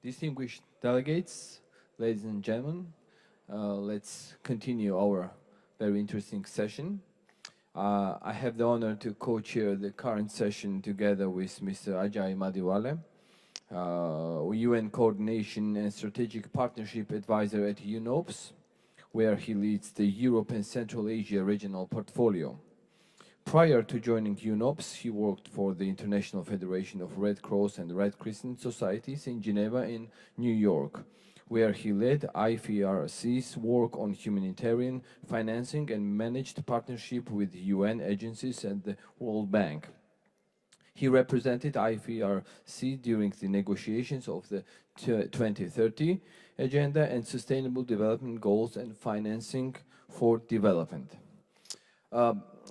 Distinguished delegates, ladies and gentlemen, let's continue our very interesting session. I have the honor to co-chair the current session together with Mr. Ajay Madiwale, UN Coordination and Strategic Partnership Advisor at UNOPS, where he leads the Europe and Central Asia regional portfolio. Prior to joining UNOPS, he worked for the International Federation of Red Cross and Red Crescent Societies in Geneva and New York, where he led IFRC's work on humanitarian financing and managed partnership with UN agencies and the World Bank. He represented IFRC during the negotiations of the 2030 Agenda and Sustainable Development Goals and Financing for Development.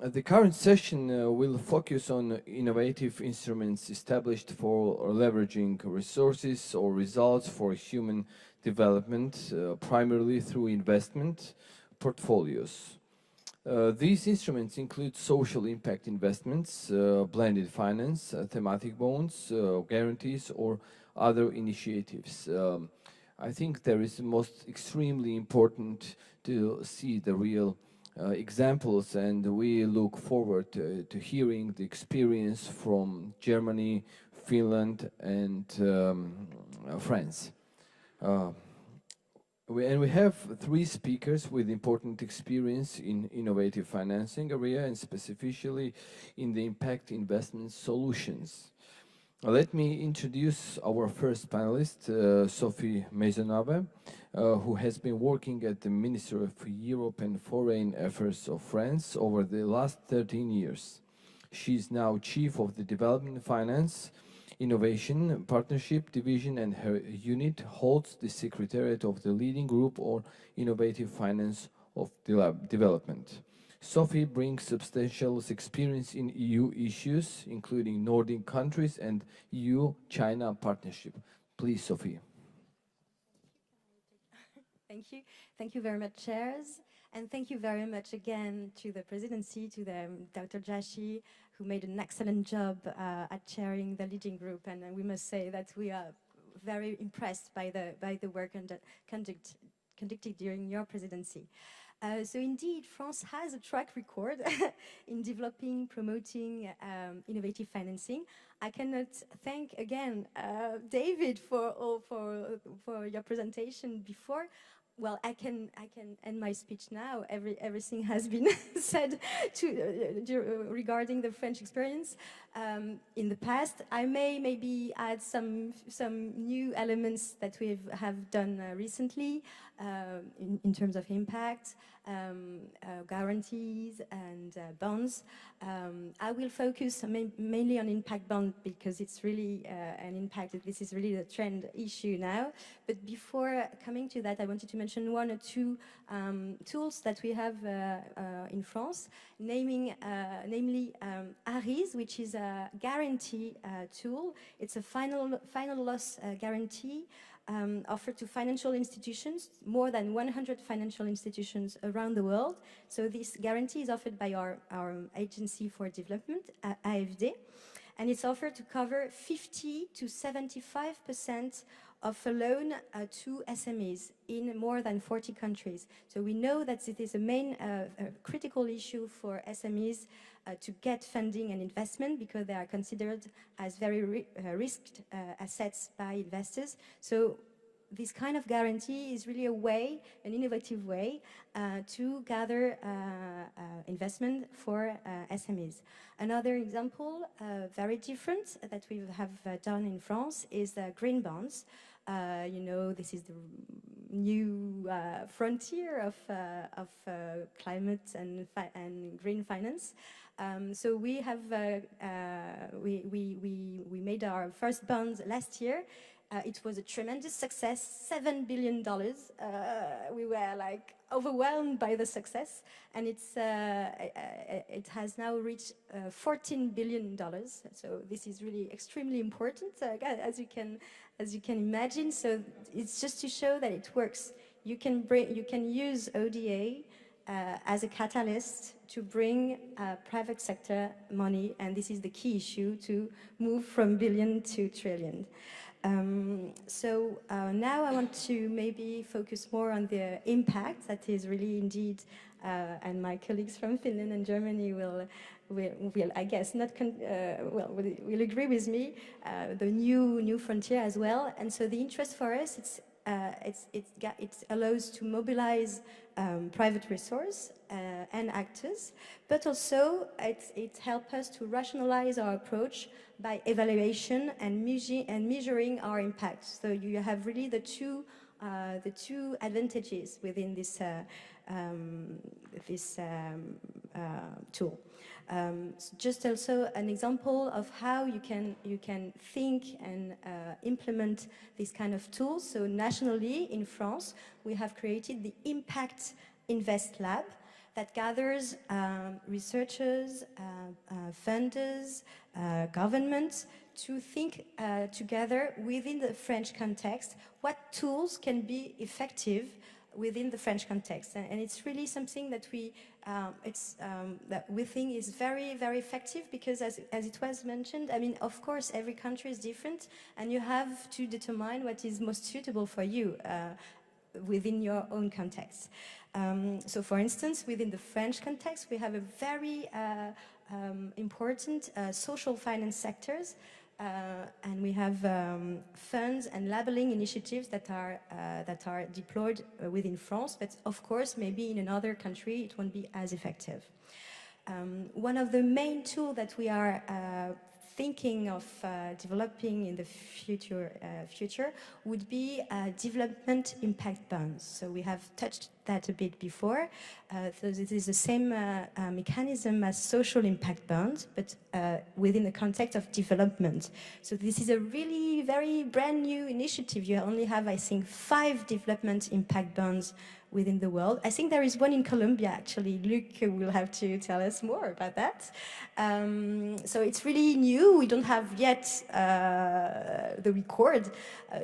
The current session will focus on innovative instruments established for leveraging resources or results for human development, primarily through investment portfolios. These instruments include social impact investments, blended finance, thematic bonds, guarantees, or other initiatives. I think there is most extremely important to see the real examples, and we look forward to hearing the experience from Germany, Finland, and France. We have three speakers with important experience in innovative financing area and specifically in the impact investment solutions. Let me introduce our first panelist, Sophie Maisonneuve, who has been working at the Ministry of Europe and Foreign Affairs of France over the last 13 years. She is now Chief of the Development Finance, Innovation, Partnership Division, and her unit holds the Secretariat of the leading group on Innovative Finance of Development. Sophie brings substantial experience in EU issues, including Nordic countries and EU-China partnership. Please, Sophie. Thank you. Thank you very much, chairs. And thank you very much again to the presidency, to Dr. Jashi, who made an excellent job at chairing the leading group. And we must say that we are very impressed by the work conducted during your presidency. So indeed, France has a track record in developing, promoting innovative financing. I cannot thank again David for your presentation before. Well, I can end my speech now. Everything has been said regarding the French experience in the past. I may maybe add some new elements that we have done recently in terms of impact, guarantees and bonds. I will focus mainly on impact bond because it's really an impact. This is really the trend issue now. But before coming to that, I wanted to mention one or two tools that we have in France, namely ARIS, which is a guarantee tool. It's a final loss guarantee offered to financial institutions, more than 100 financial institutions around the world. So this guarantee is offered by our Agency for Development, AFD, and it's offered to cover 50 to 75% of a loan to SMEs in more than 40 countries. So we know that it is a main critical issue for SMEs to get funding and investment because they are considered as very risked assets by investors. So this kind of guarantee is really a way, an innovative way to gather investment for SMEs. Another example, very different, that we have done in France is green bonds. You know, this is the new frontier of climate and green finance. So we have we made our first bonds last year. It was a tremendous success, $7 billion. We were like overwhelmed by the success, and it has now reached $14 billion. So this is really extremely important, as you can imagine. So it's just to show that it works. You can use ODA as a catalyst to bring private sector money, and this is the key issue, to move from billion to trillion. Now I want to maybe focus more on the impact that is really indeed, and my colleagues from Finland and Germany will I guess will agree with me, the new frontier as well. And so the interest for us, it allows to mobilize private resource and actors, but also it helps us to rationalize our approach by evaluation and measuring our impact. So you have really the two advantages within this tool. Just also an example of how you can think and implement this kind of tools. So nationally in France, we have created the Impact Invest Lab that gathers researchers, funders, governments to think together within the French context what tools can be effective within the French context. And it's really something that we think is very, very effective, because as it was mentioned, I mean, of course, every country is different, and you have to determine what is most suitable for you within your own context. So for instance, within the French context, we have a very important social finance sectors, and we have funds and labeling initiatives that are deployed within France, but of course, maybe in another country, it won't be as effective. One of the main tools that we are thinking of developing in the future would be development impact bonds. So we have touched that a bit before. So this is the same mechanism as social impact bonds, but within the context of development. So this is a really very brand new initiative. You only have, I think, 5 development impact bonds within the world. I think there is one in Colombia, actually. Luc will have to tell us more about that. So it's really new. We don't have yet the record.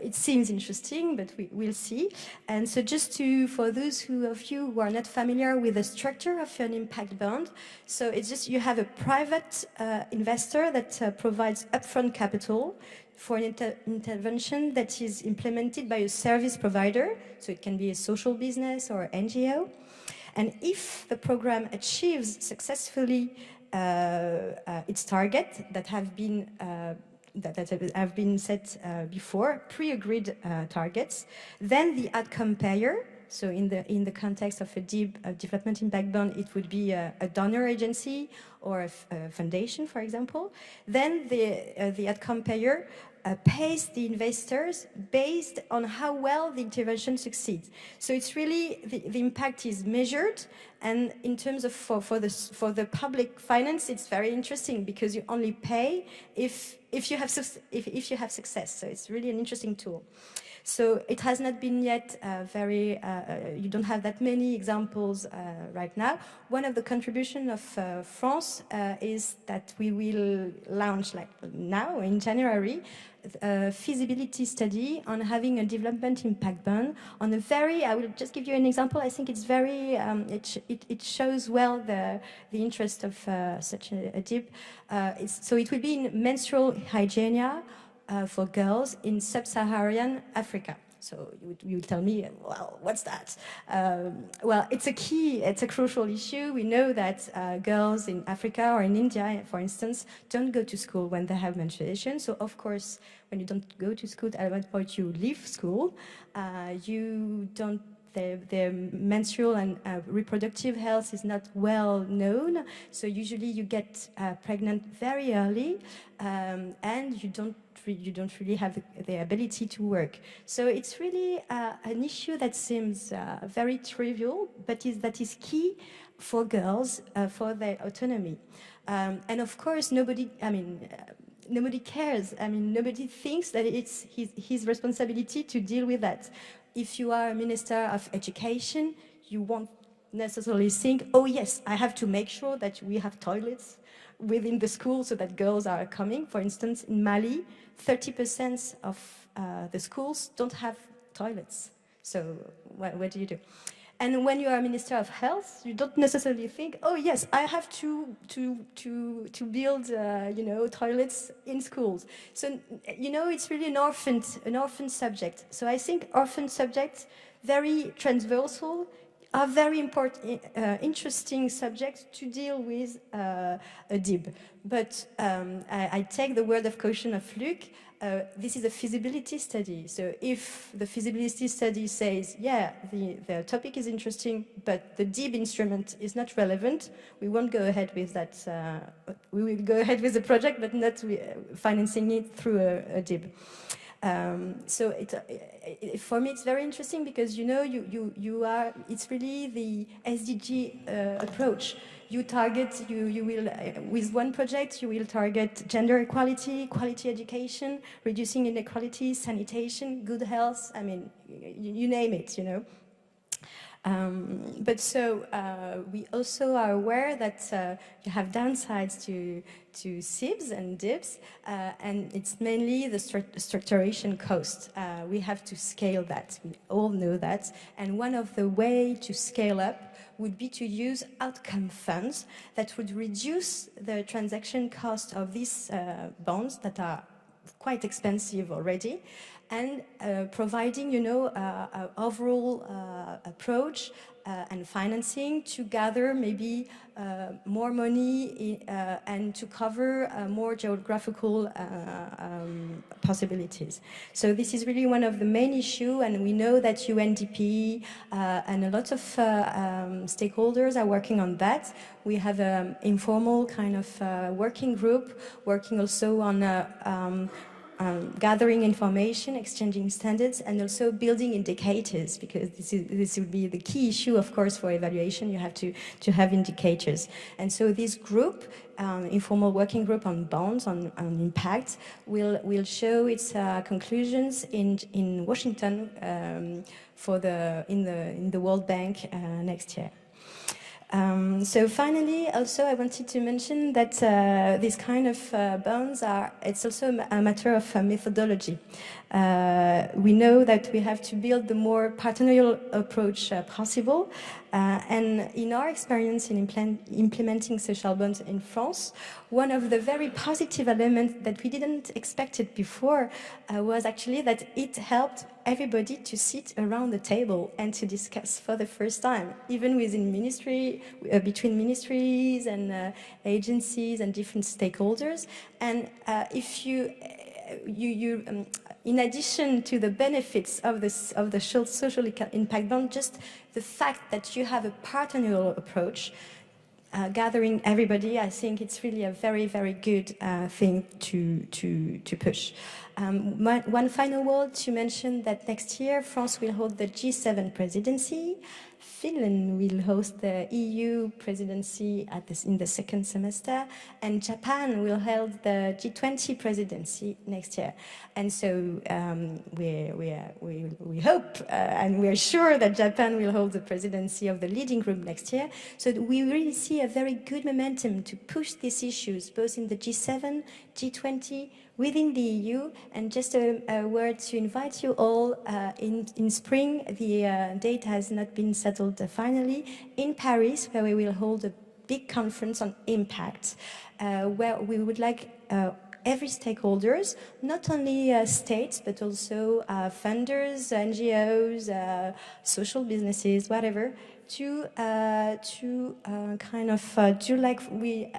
It seems interesting, but we'll see. And so just for those of you who are not familiar with the structure of an impact bond, so it's just you have a private investor that provides upfront capital for an intervention that is implemented by a service provider, so it can be a social business or NGO. And if the program achieves successfully its target that have been set before, pre-agreed targets, then the outcome payer, so in the context of a development impact bond, it would be a donor agency or a foundation, for example. Then the outcome payer pays the investors based on how well the intervention succeeds. So it's really the impact is measured, and in terms of for the public finance, it's very interesting because you only pay if you have success. So it's really an interesting tool. So it has not been yet you don't have that many examples right now. One of the contributions of France is that we will launch, like now in January, a feasibility study on having a development impact bond on I will just give you an example. I think it's very, it shows well the interest of such a DIP. So it will be in menstrual hygiene for girls in sub-Saharan Africa. So you will tell me, well, what's that? Well, it's a crucial issue. We know that girls in Africa or in India, for instance, don't go to school when they have menstruation. So of course, when you don't go to school, at one point you leave school, their menstrual and reproductive health is not well known. So usually you get pregnant very early, and you don't really have the ability to work. So it's really an issue that seems very trivial, but that is key for girls for their autonomy. And of course, nobody cares. I mean, nobody thinks that it's his responsibility to deal with that. If you are a minister of education, you won't necessarily think, oh yes, I have to make sure that we have toilets within the school so that girls are coming. For instance, in Mali, 30% of the schools don't have toilets. So what do you do? And when you are a Minister of Health, you don't necessarily think, oh yes, I have to build, you know, toilets in schools. So, you know, it's really an orphan subject. So I think orphan subjects, very transversal, are very important, interesting subjects to deal with a DIB. But I take the word of caution of Luc. This is a feasibility study. So if the feasibility study says, yeah, the topic is interesting, but the DIB instrument is not relevant, we won't go ahead with that. We will go ahead with the project, but not financing it through a DIB. So for me, it's very interesting because, you know, it's really the SDG approach. You target, you will, with one project, you will target gender equality, quality education, reducing inequality, sanitation, good health, I mean, you name it, you know. But so we also are aware that you have downsides to SIBs and DIBs, and it's mainly the structuration cost. We have to scale that. We all know that. And one of the ways to scale up would be to use outcome funds that would reduce the transaction cost of these bonds that are quite expensive already, and providing, you know, an overall approach and financing to gather maybe more money and to cover more geographical possibilities. So this is really one of the main issues, and we know that UNDP and a lot of stakeholders are working on that. We have an informal kind of working group working also on gathering information, exchanging standards, and also building indicators, because this will be the key issue, of course, for evaluation. You have to have indicators. And so this group, informal working group on bonds, on impact, will show its conclusions in Washington in the World Bank next year. So finally, also I wanted to mention that these kind of bonds it's also a matter of methodology. We know that we have to build the more partenarial approach possible. And in our experience in implementing social bonds in France, one of the very positive elements that we didn't expect it before was actually that it helped everybody to sit around the table and to discuss for the first time, even within ministry, between ministries and agencies and different stakeholders. And if in addition to the benefits of the social impact bond, just the fact that you have a partenarial approach, gathering everybody, I think it's really a very, very good thing to push. One final word to mention that next year France will hold the G7 presidency. Finland will host the EU presidency in the second semester, and Japan will hold the G20 presidency next year. And so we hope and we are sure that Japan will hold the presidency of the leading group next year. So we really see a very good momentum to push these issues, both in the G7, G20, within the EU. And just a word to invite you all, in spring, the date has not been settled finally, in Paris, where we will hold a big conference on impact, where we would like every stakeholders, not only states, but also funders, NGOs, social businesses, whatever, to kind of do like we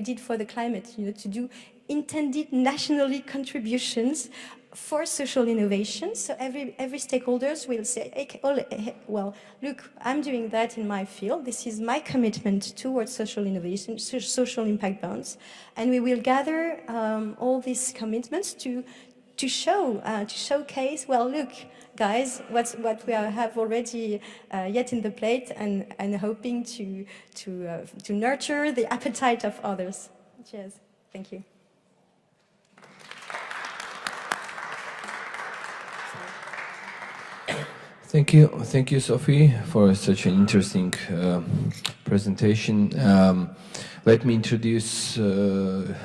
did for the climate, you know, to do intended nationally contributions for social innovation. So every stakeholders will say, hey, well, look, I'm doing that in my field. This is my commitment towards social innovation, social impact bonds, and we will gather all these commitments to showcase. Well, look, guys, what we have already yet in the plate, and hoping to nurture the appetite of others. Cheers. Thank you. Thank you, Sophie, for such an interesting presentation. Let me introduce the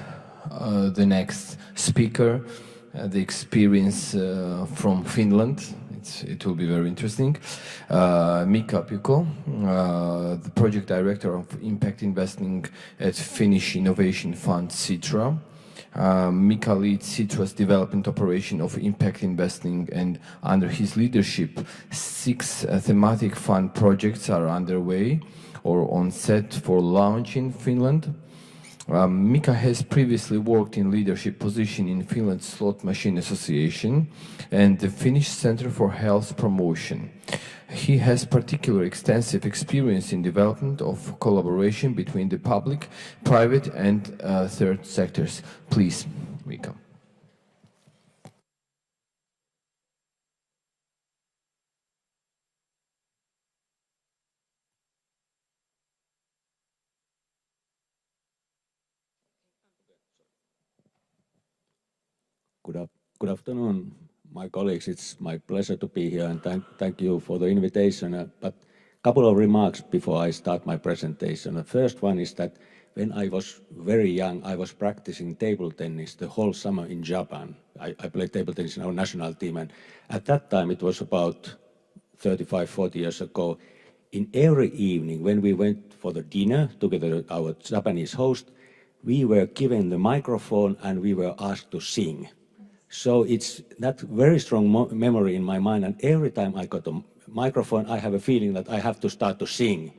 next speaker, the experience from Finland. it will be very interesting. Mika Piko, the project director of impact investing at Finnish innovation fund Sitra. Mika leads Citra's development operation of impact investing, and under his leadership, 6 thematic fund projects are underway or on set for launch in Finland. Mika has previously worked in leadership position in Finland's Slot Machine Association and the Finnish Center for Health Promotion. He has particular extensive experience in development of collaboration between the public, private and third sectors. Please, Mika. Good afternoon, my colleagues. It's my pleasure to be here, and thank you for the invitation. But a couple of remarks before I start my presentation. The first one is that when I was very young, I was practicing table tennis the whole summer in Japan. I played table tennis in our national team, and at that time, it was about 35, 40 years ago. In every evening, when we went for the dinner together with our Japanese host, we were given the microphone and we were asked to sing. So it's that very strong memory in my mind, and every time I got a microphone, I have a feeling that I have to start to sing.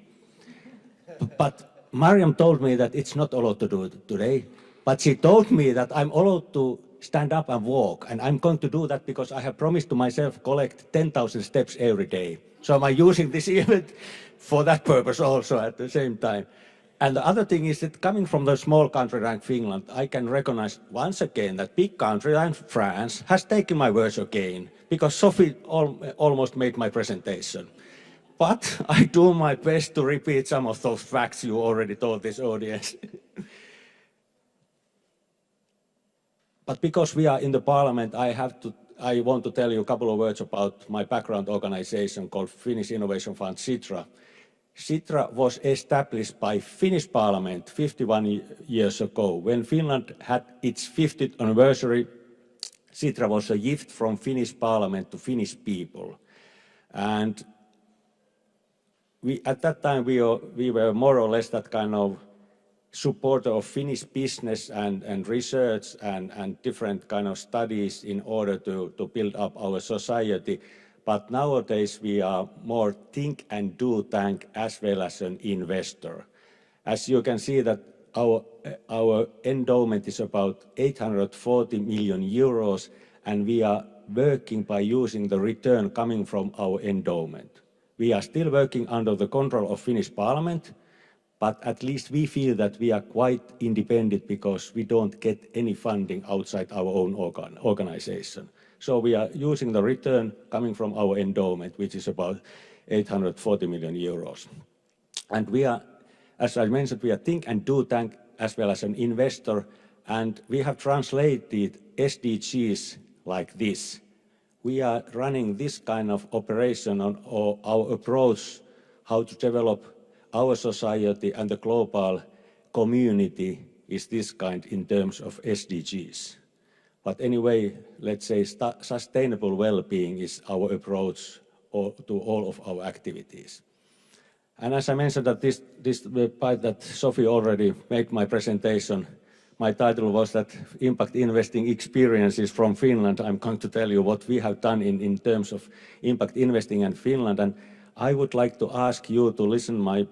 But Mariam told me that it's not allowed to do it today, but she told me that I'm allowed to stand up and walk, and I'm going to do that because I have promised to myself collect 10,000 steps every day. So I'm using this event for that purpose also at the same time. And the other thing is that coming from the small country like Finland, I can recognize once again that big country like France has taken my words again, because Sophie almost made my presentation. But I do my best to repeat some of those facts you already told this audience. But because we are in the parliament, I want to tell you a couple of words about my background organization called Finnish Innovation Fund Sitra. Sitra was established by Finnish Parliament 51 years ago. When Finland had its 50th anniversary, Sitra was a gift from Finnish Parliament to Finnish people. And at that time, we were more or less that kind of supporter of Finnish business and research and different kind of studies in order to build up our society. But nowadays, we are more think and do tank as well as an investor. As you can see that our endowment is about 840 million euros, and we are working by using the return coming from our endowment. We are still working under the control of Finnish Parliament, but at least we feel that we are quite independent because we don't get any funding outside our own organization. So we are using the return coming from our endowment, which is about 840 million euros. And we are, as I mentioned, we are think and do tank as well as an investor, and we have translated SDGs like this. We are running this kind of operation on our approach, how to develop our society and the global community is this kind in terms of SDGs. But anyway, let's say sustainable well-being is our approach to all of our activities. And as I mentioned, that this part that Sophie already made my presentation, my title was that Impact Investing Experiences from Finland. I'm going to tell you what we have done in terms of impact investing in Finland. And I would like to ask you to listen my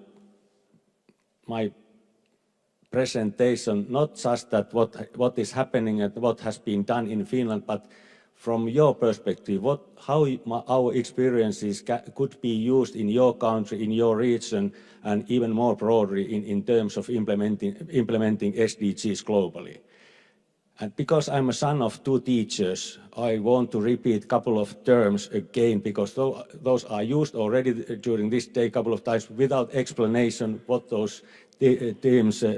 presentation, not just that what is happening and what has been done in Finland, but from your perspective, how our experiences could be used in your country, in your region, and even more broadly in terms of implementing SDGs globally. And because I'm a son of 2 teachers, I want to repeat a couple of terms again, because those are used already during this day a couple of times without explanation what those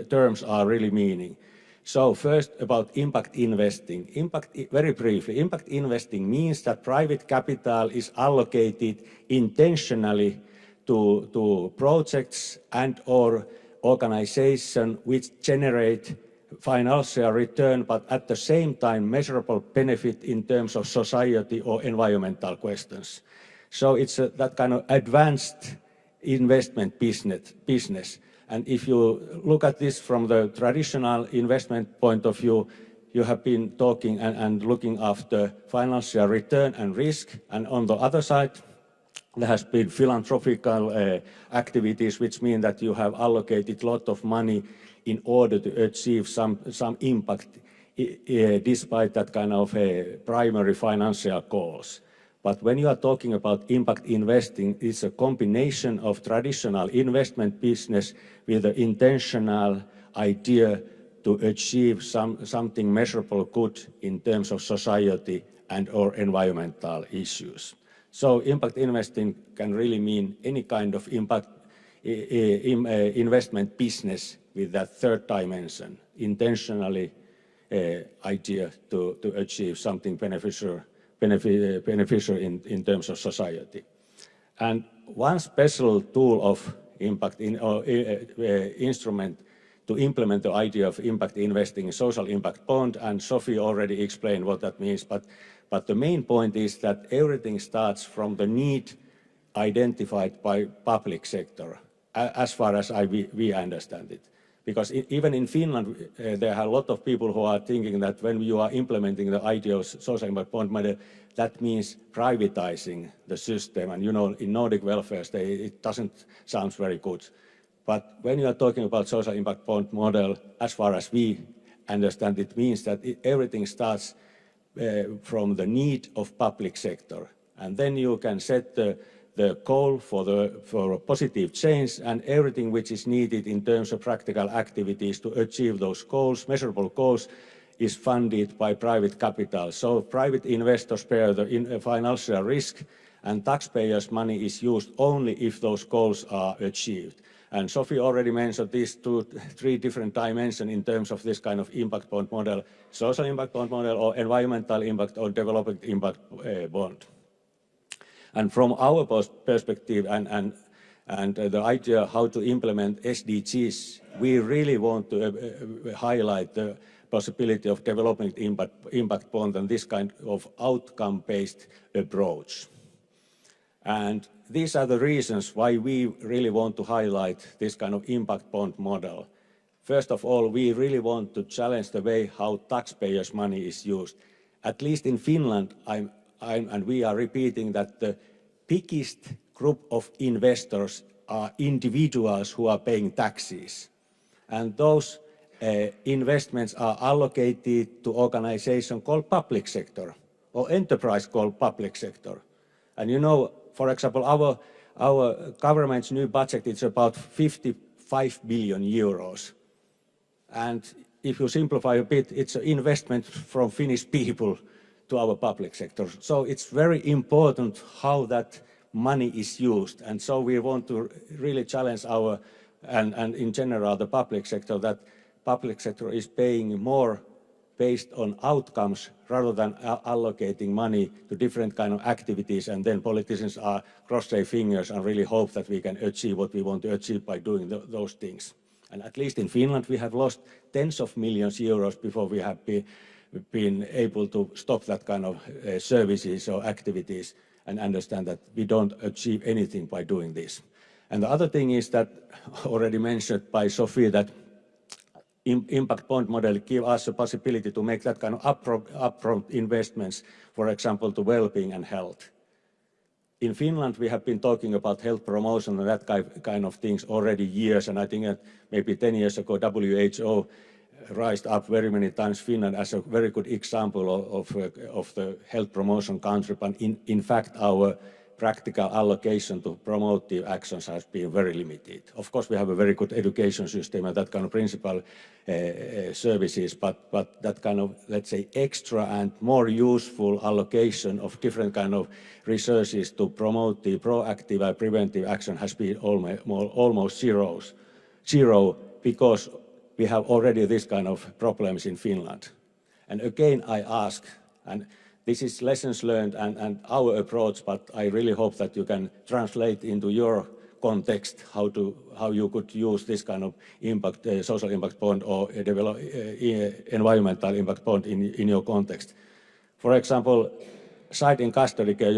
terms are really meaning. So first about impact investing. Very briefly, impact investing means that private capital is allocated intentionally to projects and or organizations which generate financial return, but at the same time measurable benefit in terms of society or environmental questions. So it's that kind of advanced investment business. And if you look at this from the traditional investment point of view, you have been talking and looking after financial return and risk. And on the other side, there has been philanthropical activities, which mean that you have allocated a lot of money in order to achieve some impact despite that kind of primary financial goals. But when you are talking about impact investing, it's a combination of traditional investment business with an intentional idea to achieve something measurable good in terms of society and or environmental issues. So impact investing can really mean any kind of impact investment business with that third dimension, intentionally idea to achieve something beneficial in terms of society. And one special tool of impact instrument to implement the idea of impact investing is social impact bond, and Sophie already explained what that means, but the main point is that everything starts from the need identified by public sector, as far as we understand it. Because even in Finland, there are a lot of people who are thinking that when you are implementing the idea of social impact bond model, that means privatizing the system. And you know, in Nordic welfare state, it doesn't sound very good. But when you are talking about social impact bond model, as far as we understand, it means that everything starts from the need of public sector. And then you can set the goal for a positive change, and everything which is needed in terms of practical activities to achieve those goals, measurable goals, is funded by private capital. So private investors bear the financial risk, and taxpayers' money is used only if those goals are achieved. And Sophie already mentioned these three different dimensions in terms of this kind of impact bond model: social impact bond model, or environmental impact, or development impact bond. And from our perspective and the idea how to implement SDGs, we really want to highlight the possibility of developing impact bond and this kind of outcome-based approach. And these are the reasons why we really want to highlight this kind of impact bond model. First of all, we really want to challenge the way how taxpayers' money is used. At least in Finland, and we are repeating that the biggest group of investors are individuals who are paying taxes. And those investments are allocated to organization called public sector, or enterprise called public sector. And you know, for example, our government's new budget is about 55 billion euros. And if you simplify a bit, it's an investment from Finnish people to our public sector. So it's very important how that money is used. And so we want to really challenge and in general the public sector, that public sector is paying more based on outcomes rather than allocating money to different kind of activities, and then politicians are cross their fingers and really hope that we can achieve what we want to achieve by doing those things. And at least in Finland, we have lost tens of millions euros before we have been able to stop that kind of services or activities and understand that we don't achieve anything by doing this. And the other thing is that, already mentioned by Sophie, that impact bond model give us a possibility to make that kind of upfront investments, for example, to well-being and health. In Finland, we have been talking about health promotion and that kind of things already years, and I think that maybe 10 years ago, WHO raised up very many times Finland as a very good example of the health promotion country, but in fact our practical allocation to promotive actions has been very limited. Of course, we have a very good education system and that kind of principal services, but that kind of, let's say, extra and more useful allocation of different kind of resources to promote the proactive and preventive action has been almost zero, because we have already this kind of problems in Finland. And again, I ask, and this is lessons learned and our approach, but I really hope that you can translate into your context, how you could use this kind of impact, social impact bond or environmental impact bond in your context. For example, site in custody care,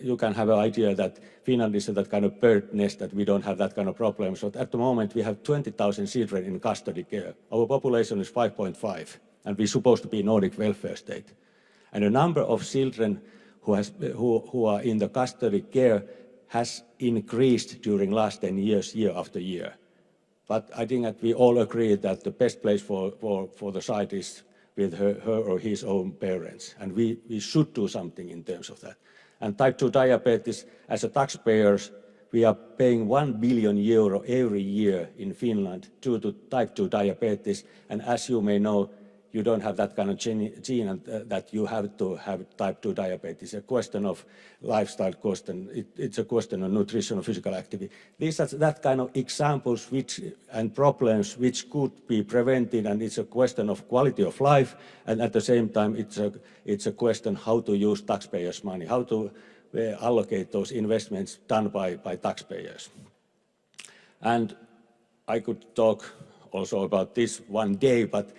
you can have an idea that Finland is that kind of bird nest, that we don't have that kind of problem. So at the moment we have 20,000 children in custody care. Our population is 5.5, and we're supposed to be Nordic welfare state. And the number of children who are in the custody care has increased during last 10 years, year after year. But I think that we all agree that the best place for the site is with her or his own parents. And we should do something in terms of that. And type 2 diabetes, as a taxpayers, we are paying €1 billion every year in Finland due to type 2 diabetes. And as you may know, you don't have that kind of gene that you have to have type 2 diabetes. It's a question of lifestyle question. It's a question of nutrition or physical activity. These are that kind of examples and problems which could be prevented, and it's a question of quality of life, and at the same time it's a question how to use taxpayers' money, how to allocate those investments done by taxpayers. And I could talk also about this one day, but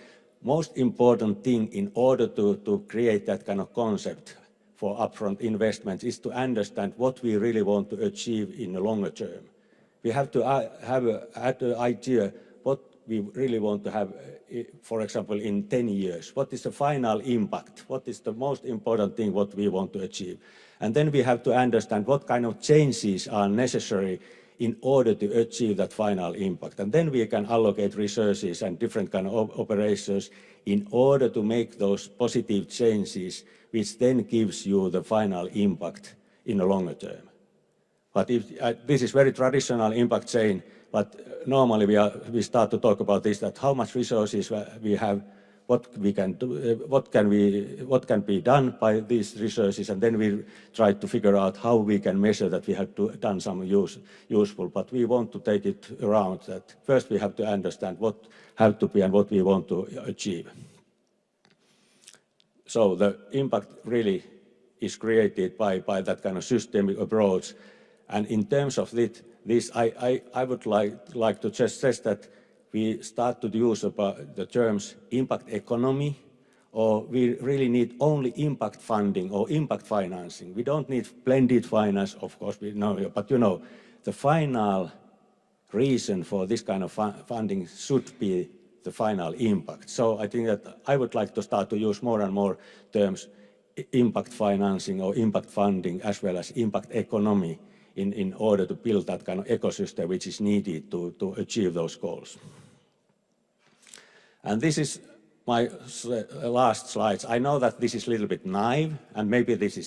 most important thing in order to create that kind of concept for upfront investments is to understand what we really want to achieve in the longer term. We have to have an idea what we really want to have, for example, in 10 years. What is the final impact? What is the most important thing what we want to achieve? And then we have to understand what kind of changes are necessary in order to achieve that final impact. And then we can allocate resources and different kind of operations in order to make those positive changes, which then gives you the final impact in the longer term. But this is very traditional impact chain, but normally we start to talk about this, that how much resources we have, what we can do, what can be done by these resources, and then we try to figure out how we can measure that we have done some useful. But we want to take it around that first we have to understand what have to be and what we want to achieve. So the impact really is created by that kind of systemic approach. And in terms of this, I would like to just stress that we start to use the terms impact economy, or we really need only impact funding or impact financing. We don't need blended finance, of course, we know, but you know, the final reason for this kind of funding should be the final impact. So I think that I would like to start to use more and more terms impact financing or impact funding, as well as impact economy, in order to build that kind of ecosystem which is needed to achieve those goals. And this is my last slides. I know that this is a little bit naive, and maybe this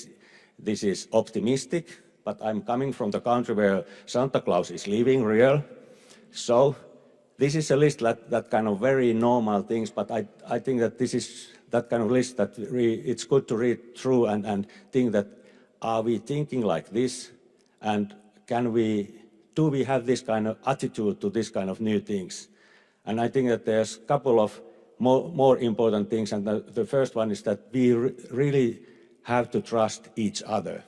is optimistic, but I'm coming from the country where Santa Claus is living real. So this is a list that kind of very normal things, but I think that this is that kind of list that it's good to read through and think that, are we thinking like this? And do we have this kind of attitude to this kind of new things? And I think that there's a couple of more important things. And the first one is that we really have to trust each other.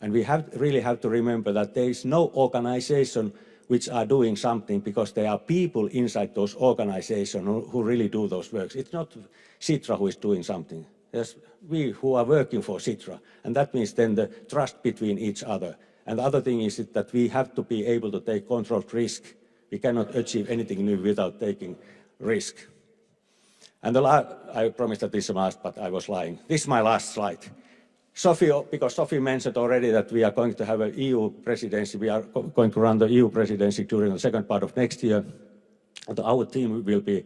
And we really have to remember that there is no organization which are doing something because there are people inside those organizations who really do those works. It's not Sitra who is doing something. There's we who are working for Sitra. And that means then the trust between each other. And the other thing is that we have to be able to take controlled risk. We cannot achieve anything new without taking risk. And I promised that this is last, but I was lying. This is my last slide. Because Sophie mentioned already that we are going to have an EU presidency. We are going to run the EU presidency during the second part of next year. And our team will be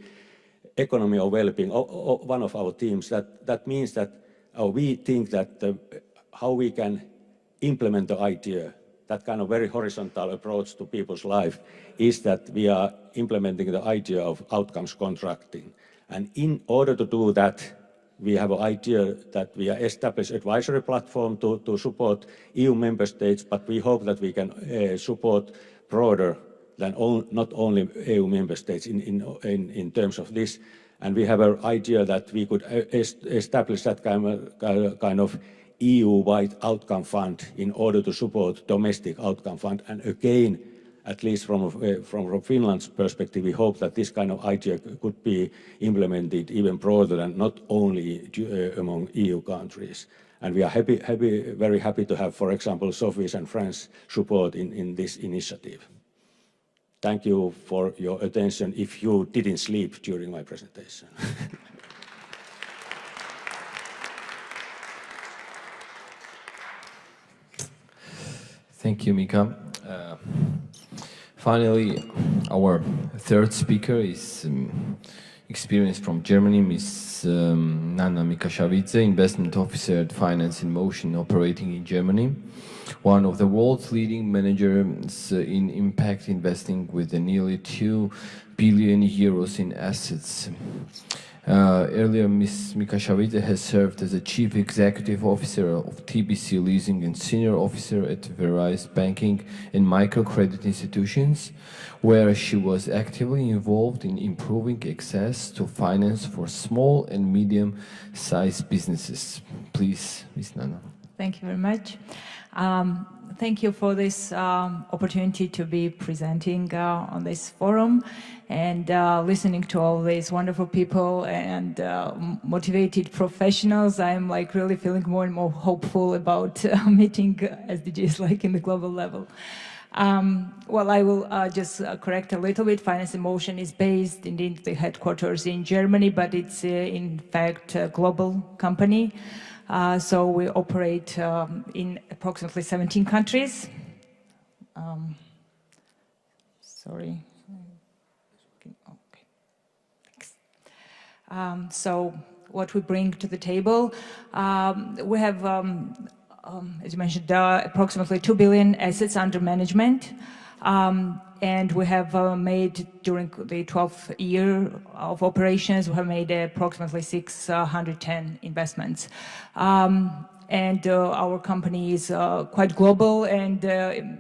economy of well-being, one of our teams. That means that we think that how we can implement the idea, that kind of very horizontal approach to people's life, is that we are implementing the idea of outcomes contracting. And in order to do that, we have an idea that we establish an advisory platform to support EU member states, but we hope that we can support broader than not only EU member states in terms of this. And we have an idea that we could establish that kind of EU-wide outcome fund in order to support domestic outcome fund. And again, at least from Finland's perspective, we hope that this kind of idea could be implemented even broader and not only among EU countries. And we are very happy to have, for example, Sophie's and France's support in this initiative. Thank you for your attention if you didn't sleep during my presentation. Thank you, Mika. Finally, our third speaker is experienced from Germany, Ms. Nana Mikashavidze, investment officer at Finance in Motion, operating in Germany. One of the world's leading managers in impact investing with nearly 2 billion euros in assets. Earlier, Ms. Mikashavidze has served as a chief executive officer of TBC Leasing and senior officer at various banking and microcredit institutions, where she was actively involved in improving access to finance for small and medium-sized businesses. Please, Ms. Nana. Thank you very much. Thank you for this opportunity to be presenting on this forum and listening to all these wonderful people and motivated professionals. I'm like really feeling more and more hopeful about meeting SDGs like in the global level. Well, I will just correct a little bit. Finance in Motion is based indeed the headquarters in Germany, but it's in fact a global company. So we operate in approximately 17 countries. Sorry. Okay. Thanks. So what we bring to the table, we have, as you mentioned, approximately 2 billion assets under management. And we have made, during the 12th year of operations, we have made approximately 610 investments. And our company is quite global, and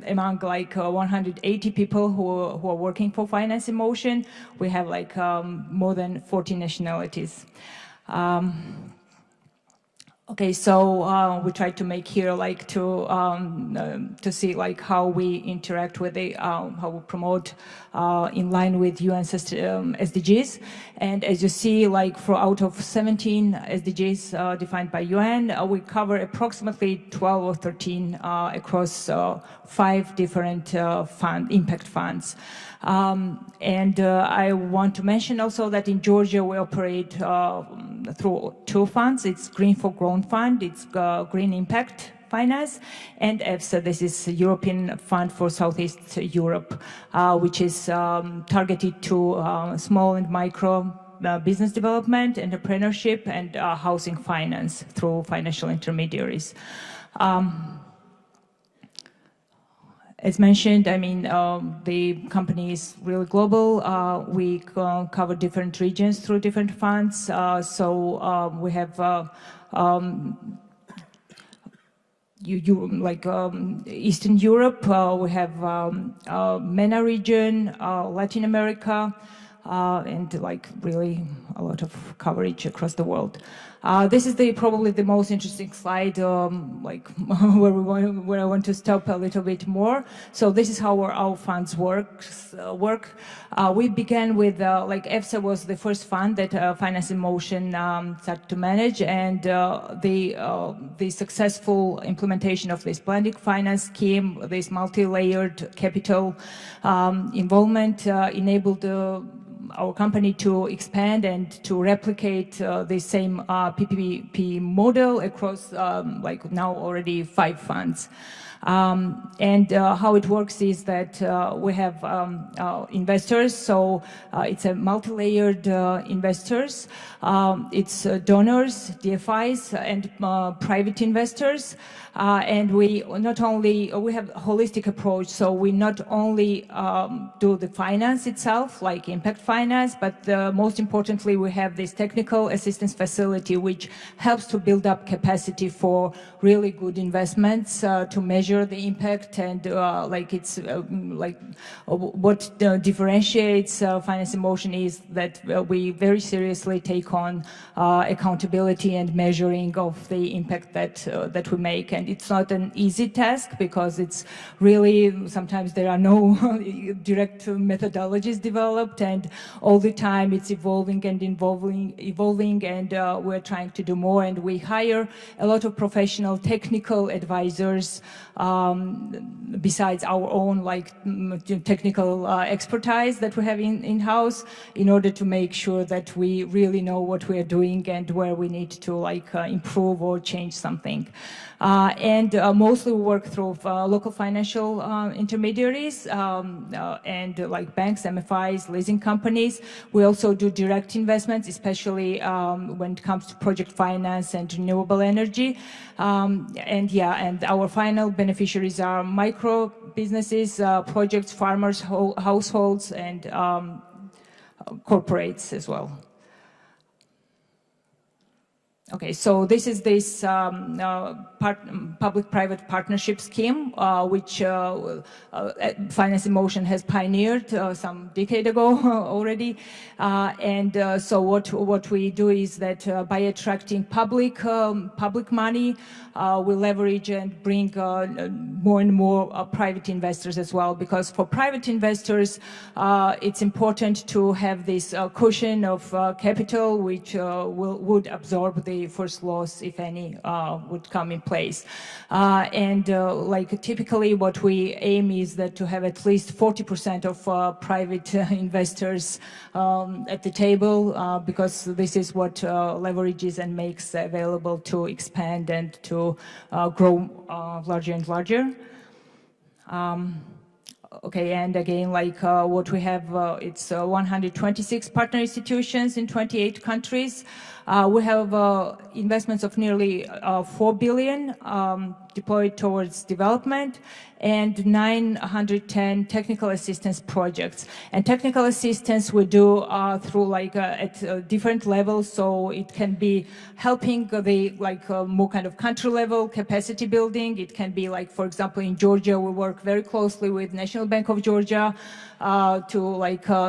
among like 180 people who are working for Finance in Motion, we have like more than 40 nationalities. Okay, so we try to make here like to see like how we interact with the how we promote in line with UN SDGs, and as you see, like for out of 17 SDGs defined by UN, we cover approximately 12 or 13 across 5 different impact funds. And I want to mention also that in Georgia we operate through 2 funds. It's Green for Growth Fund, it's Green Impact Finance, and EFSA, this is European Fund for Southeast Europe, which is targeted to small and micro business development, entrepreneurship, and housing finance through financial intermediaries. As mentioned, I mean, the company is really global. We cover different regions through different funds. So we have like Eastern Europe, we have MENA region, Latin America, and like really a lot of coverage across the world. This is probably the most interesting slide, like where I want to stop a little bit more. So this is how our funds work. We began with like EFSA was the first fund that Finance in Motion started to manage, and the successful implementation of this blended finance scheme, this multi-layered capital involvement, enabled our company to expand and to replicate the same PPP model across like now already 5 funds. And how it works is that we have investors, so it's a multi-layered investors, it's donors, DFIs, and private investors. And we not only, we have a holistic approach, so we not only do the finance itself, like impact finance, finance, but most importantly, we have this technical assistance facility, which helps to build up capacity for really good investments, to measure the impact, and what differentiates Finance in Motion is that we very seriously take on accountability and measuring of the impact that we make. And it's not an easy task, because it's really, sometimes there are no direct methodologies developed, and all the time it's evolving and evolving, and we're trying to do more, and we hire a lot of professional technical advisors besides our own technical expertise that we have in-house, in order to make sure that we really know what we are doing and where we need to improve or change something. And mostly we work through local financial intermediaries and banks, MFIs, leasing companies. We also do direct investments, especially when it comes to project finance and renewable energy. And our final beneficiaries are micro businesses, projects, farmers, households, and corporates as well. Okay, so this is this public-private partnership scheme, which Finance in Motion has pioneered some decade ago already. So what we do is that by attracting public money, we leverage and bring more and more private investors as well. Because for private investors, it's important to have this cushion of capital, which would absorb the first loss, if any, would come in place. Typically what we aim is that to have at least 40% of private investors at the table, because this is what leverages and makes available to expand and to grow larger and larger. Okay, and again, what we have, it's 126 partner institutions in 28 countries. We have investments of nearly 4 billion deployed towards development, and 910 technical assistance projects. And technical assistance we do through at different levels, so it can be helping the more kind of country level capacity building. It can be for example, in Georgia, we work very closely with National Bank of Georgia to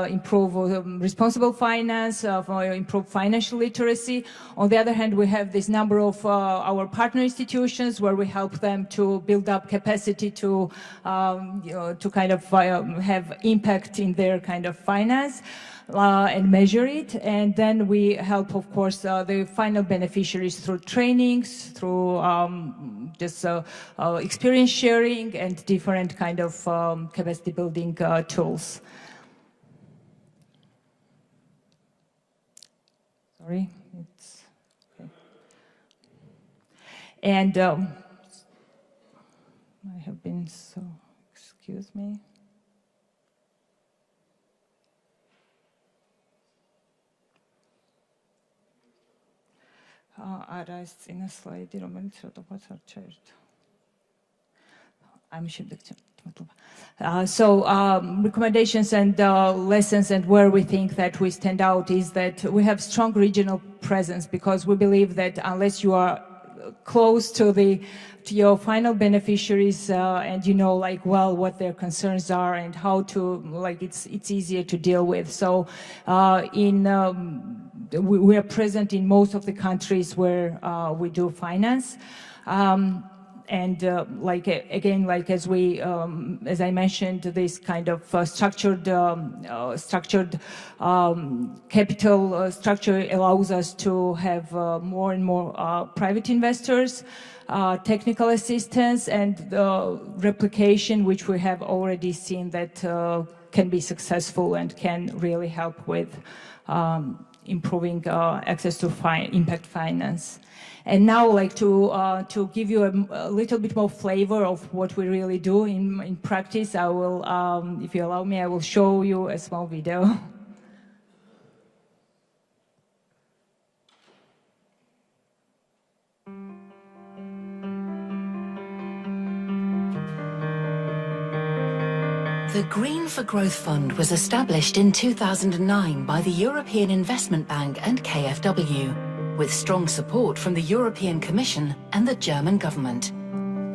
improve responsible finance, improve financial literacy. On the other hand, we have this number of our partner institutions where we help them to build up capacity to kind of have impact in their kind of finance and measure it. And then we help, of course, the final beneficiaries through trainings, through just experience sharing and different kind of capacity building tools. Sorry, it's okay. And I have been so, excuse me. Არა, ეს წინა სლაიდი, რომელიც რატომაც არ ჩაერთო. I'm So recommendations and lessons, and where we think that we stand out is that we have strong regional presence, because we believe that unless you are close to your final beneficiaries and you know well what their concerns are and how to it's easier to deal with. So we are present in most of the countries where we do finance. And as I mentioned, this kind of structured capital structure allows us to have more and more private investors, technical assistance, and replication, which we have already seen that can be successful and can really help with improving access to impact finance. And now, to give you a little bit more flavor of what we really do in practice, I will, if you allow me, I will show you a small video. The Green for Growth Fund was established in 2009 by the European Investment Bank and KfW, with strong support from the European Commission and the German government.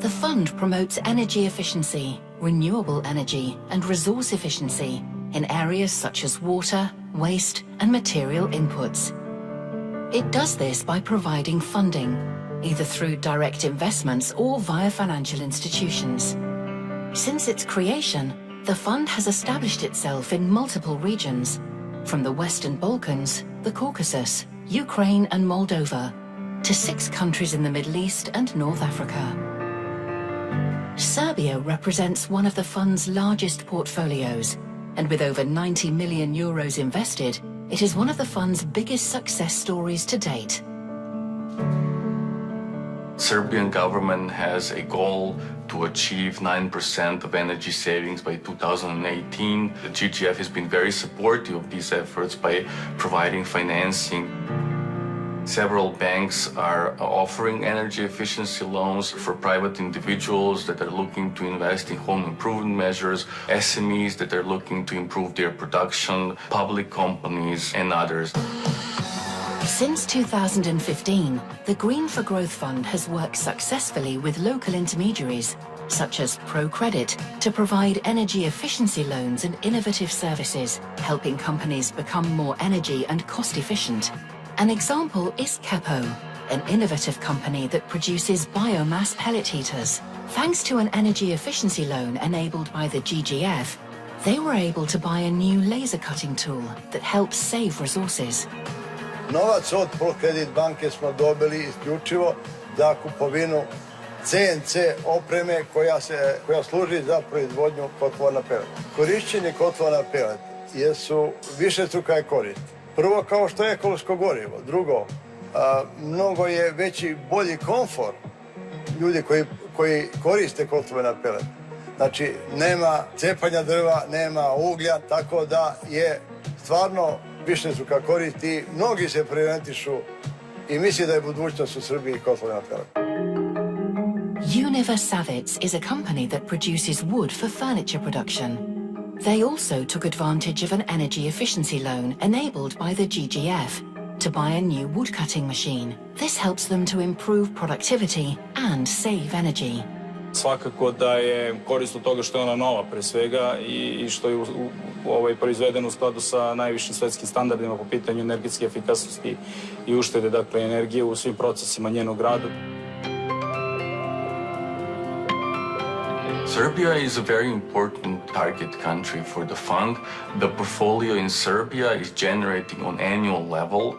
The fund promotes energy efficiency, renewable energy and resource efficiency in areas such as water, waste and material inputs. It does this by providing funding, either through direct investments or via financial institutions. Since its creation, the fund has established itself in multiple regions, from the Western Balkans, the Caucasus, Ukraine and Moldova, to 6 countries in the Middle East and North Africa. Serbia represents one of the fund's largest portfolios, and with over 90 million euros invested, it is one of the fund's biggest success stories to date. Serbian government has a goal to achieve 9% of energy savings by 2018. The GGF has been very supportive of these efforts by providing financing. Several banks are offering energy efficiency loans for private individuals that are looking to invest in home improvement measures, SMEs that are looking to improve their production, public companies and others. Since 2015, the Green for Growth Fund has worked successfully with local intermediaries, such as ProCredit, to provide energy efficiency loans and innovative services, helping companies become more energy and cost efficient. An example is Kepo, an innovative company that produces biomass pellet heaters. Thanks to an energy efficiency loan enabled by the GGF, they were able to buy a new laser cutting tool that helps save resources. Novac od ProCredit banke smo dobili isključivo za kupovinu CNC opreme koja služi za proizvodnju kotlova na pelet. Korišćenje kotlova na pelet jesu višestruka je korist. Prvo, kao što je ekološko gorivo. Drugo, mnogo je veći, bolji komfor ljudi koji koriste kotlove na pelet. Znači, nema cepanja drva, nema uglja, tako da je stvarno višestruka korist i mnogi se preorientišu i misle da je budućnost u Srbiji kotlove na pelet. Univer Savits is a company that produces wood for furniture production. They also took advantage of an energy efficiency loan enabled by the GGF to buy a new woodcutting machine. This helps them to improve productivity and save energy. Svakako da je korist od toga što je ona nova pre svega i što je proizvedena u skladu sa najvišim svetskim standardima po pitanju energetske efikasnosti i uštede, dakle, energije u svim procesima njenog rada. Serbia is a very important target country for the fund. The portfolio in Serbia is generating on annual level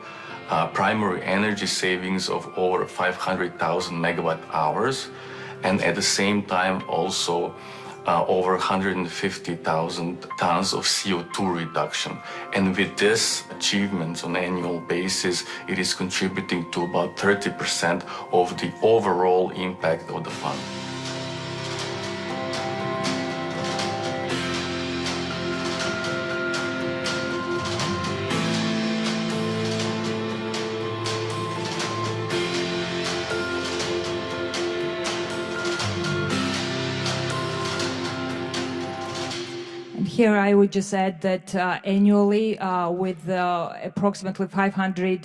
primary energy savings of over 500,000 megawatt hours, and at the same time also over 150,000 tons of CO2 reduction. And with this achievements on annual basis, it is contributing to about 30% of the overall impact of the fund. Here I would just add that annually with approximately 500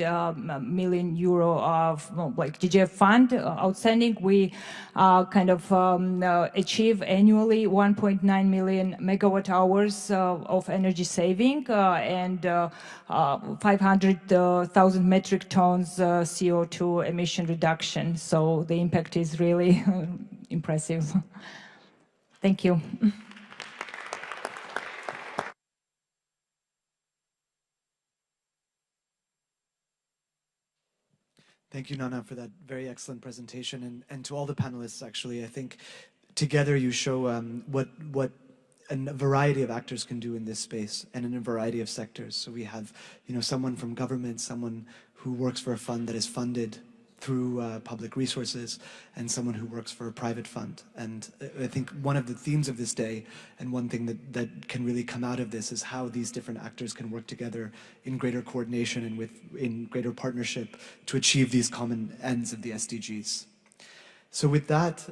million euro of GGF fund outstanding, we achieve annually 1.9 million megawatt hours of energy saving and 500,000 metric tons CO2 emission reduction. So the impact is really impressive. Thank you. Thank you, Nana, for that very excellent presentation, and to all the panelists, actually. I think together you show what a variety of actors can do in this space and in a variety of sectors. So we have, someone from government, someone who works for a fund that is funded through public resources, and someone who works for a private fund. And I think one of the themes of this day, and one thing that can really come out of this, is how these different actors can work together in greater coordination and in greater partnership to achieve these common ends of the SDGs. So with that,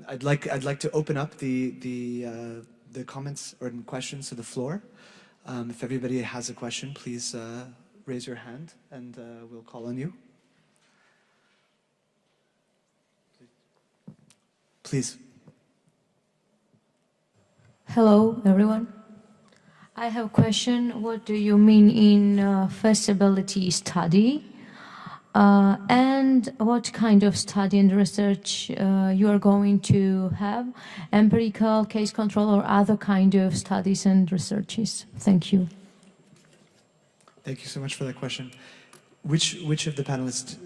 I'd like to open up the the comments or questions to the floor. If everybody has a question, please raise your hand and we'll call on you. Please. Hello, everyone. I have a question. What do you mean in feasibility study? And what kind of study and research you are going to have? Empirical, case control, or other kind of studies and researches? Thank you. Thank you so much for that question. Which of the panelists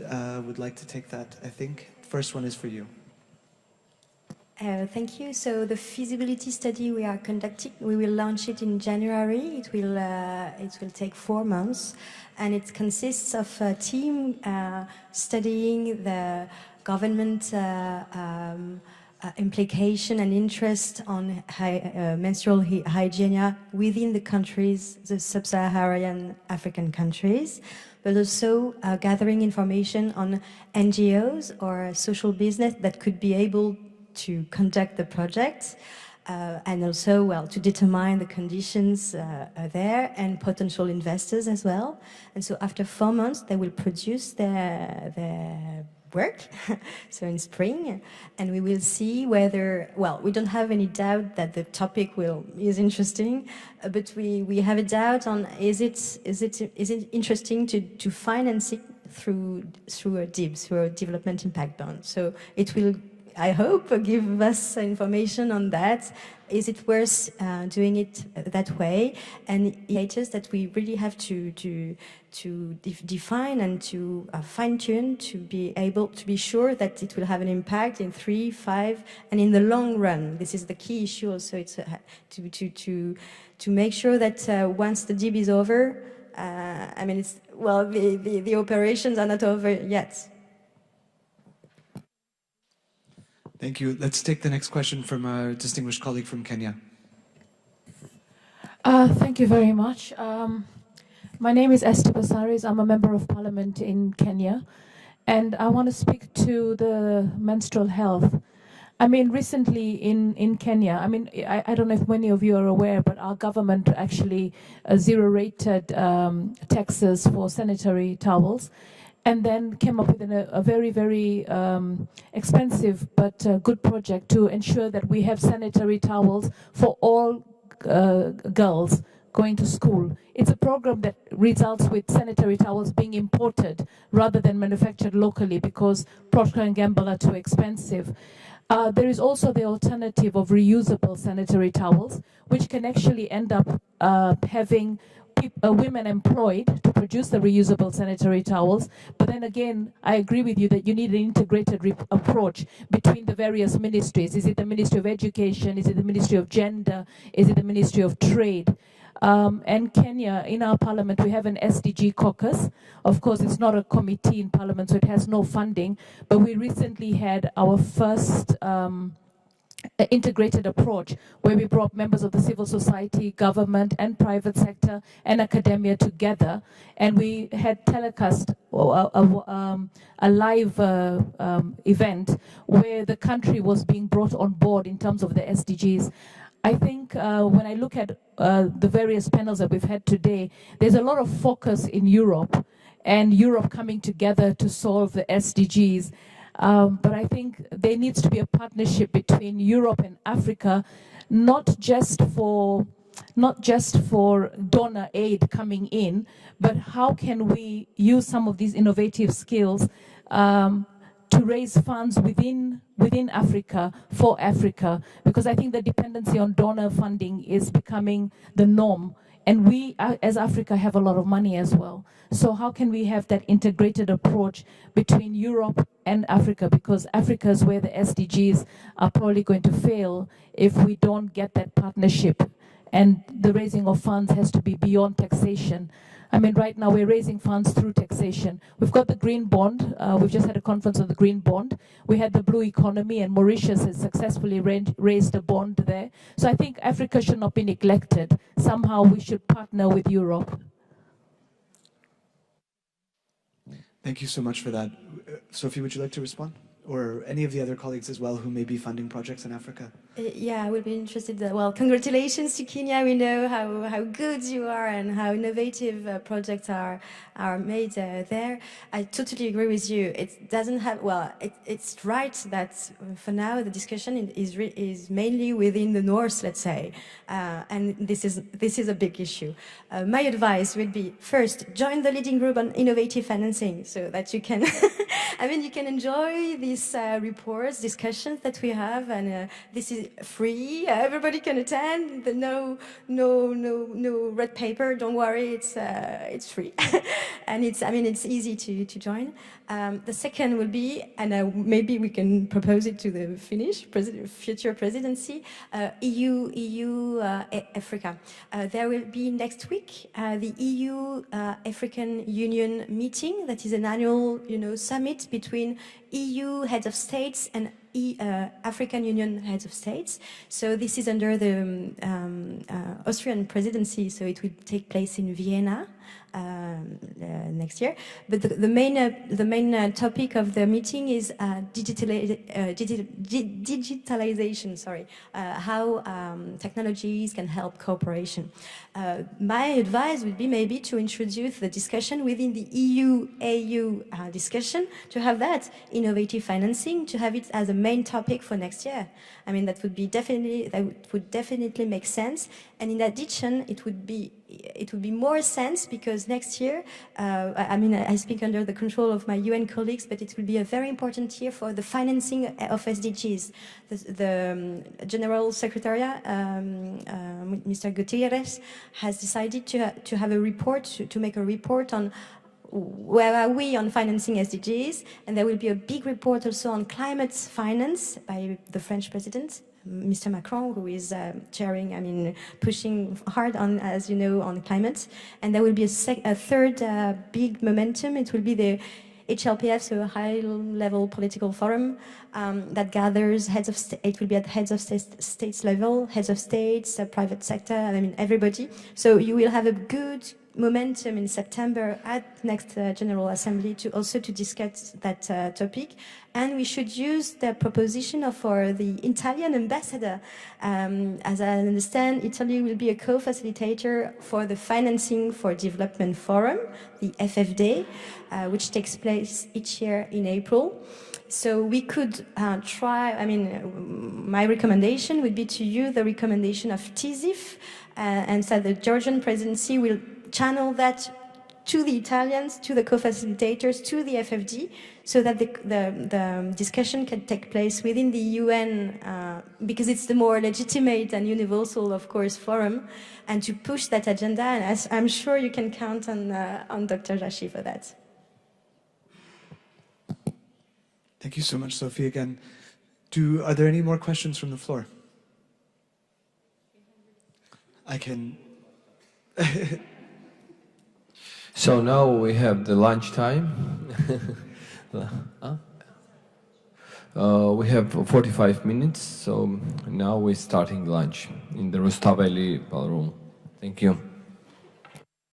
would like to take that? I think first one is for you. Thank you. So the feasibility study we are conducting, we will launch it in January. It will take 4 months, and it consists of a team studying the government implication and interest on menstrual hygiene within the countries, the sub-Saharan African countries, but also gathering information on NGOs or social business that could be able to conduct the project, and also, well, to determine the conditions there and potential investors as well. And so after 4 months, they will produce their work, so in spring, and we will see whether, well, we don't have any doubt that the topic is interesting, but we have a doubt on is it interesting to finance it through a DIB, through a development impact bond. So it will, I hope, give us information on that. Is it worth doing it that way? And indicators that we really have to define and to fine-tune to be able to be sure that it will have an impact in 3, 5, and in the long run. This is the key issue also. It's to make sure that once the DIB is over, I mean, it's, well, the operations are not over yet. Thank you. Let's take the next question from our distinguished colleague from Kenya. Thank you very much. My name is Esther Basaris. I'm a member of parliament in Kenya, and I want to speak to the menstrual health. I mean, recently in Kenya, I mean, I don't know if many of you are aware, but our government actually zero-rated taxes for sanitary towels, and then came up with a very, very expensive but good project to ensure that we have sanitary towels for all girls going to school. It's a program that results with sanitary towels being imported rather than manufactured locally because Procter & Gamble are too expensive. There is also the alternative of reusable sanitary towels, which can actually end up having women employed to produce the reusable sanitary towels. But then again, I agree with you that you need an integrated approach between the various ministries. Is it the Ministry of Education? Is it the Ministry of Gender? Is it the Ministry of Trade? And Kenya, in our parliament, we have an SDG caucus. Of course, it's not a committee in parliament, so it has no funding. But we recently had our first integrated approach where we brought members of the civil society, government and private sector and academia together, and we had telecast a live event where the country was being brought on board in terms of the SDGs. I think when I look at the various panels that we've had today, there's a lot of focus in Europe and Europe coming together to solve the SDGs. But I think there needs to be a partnership between Europe and Africa, not just for donor aid coming in, but how can we use some of these innovative skills to raise funds within Africa for Africa, because I think the dependency on donor funding is becoming the norm. And we, as Africa, have a lot of money as well. So how can we have that integrated approach between Europe and Africa? Because Africa is where the SDGs are probably going to fail if we don't get that partnership. And the raising of funds has to be beyond taxation. I mean, right now we're raising funds through taxation. We've got the green bond. We've just had a conference on the green bond. We had the blue economy, and Mauritius has successfully raised a bond there. So I think Africa should not be neglected. Somehow we should partner with Europe. Thank you so much for that. Sophie, would you like to respond? or any of the other colleagues as well who may be funding projects in Africa? Yeah, I would be interested. Well, congratulations to Kenya. We know how good you are and how innovative projects are made there. I totally agree with you. It doesn't have, well, it's right that for now the discussion is mainly within the north, let's say, and this is a big issue. My advice would be, first, join the leading group on innovative financing so that you can, I mean, you can enjoy these reports, discussions that we have, and this is free. Everybody can attend. No red paper. Don't worry. It's free, and it's easy to join. The second will be, and maybe we can propose it to the Finnish future presidency, EU Africa. There will be next week the EU African Union meeting. That is an annual, summit between EU heads of states and African Union heads of states. So this is under the Austrian presidency, so it will take place in Vienna next year. But the main topic of the meeting is digitalization. Sorry, how technologies can help cooperation. My advice would be maybe to introduce the discussion within the EU-AU discussion, to have that innovative financing, to have it as a main topic for next year. I mean, that would definitely make sense. And in addition, it would be more sense because next year, I speak under the control of my UN colleagues, but it will be a very important year for the financing of SDGs. The General Secretary, Mr. Gutierrez, has decided to have a report, to make a report on where are we on financing SDGs, and there will be a big report also on climate finance by the French president, Mr. Macron, who is pushing hard on, as you know, on climate. And there will be a third big momentum. It will be the HLPF, so a high-level political forum that gathers heads of state. It will be at heads of states level, heads of states, private sector, everybody. So you will have a good momentum in September at next General Assembly to discuss that topic. And we should use the proposition for the Italian ambassador. As I understand, Italy will be a co-facilitator for the Financing for Development Forum, the FFD, which takes place each year in April. So we could try, my recommendation would be to use the recommendation of TISIFF, and so the Georgian presidency will channel that to the Italians, to the co-facilitators, to the FFD, so that the discussion can take place within the UN, because it's the more legitimate and universal, of course, forum, and to push that agenda. And I'm sure you can count on Dr. Jashi for that. Thank you so much, Sophie, again. Are there any more questions from the floor? I can... So now we have the lunch time. We have 45 minutes, so now we're starting lunch in the Rustaveli ballroom. Thank you.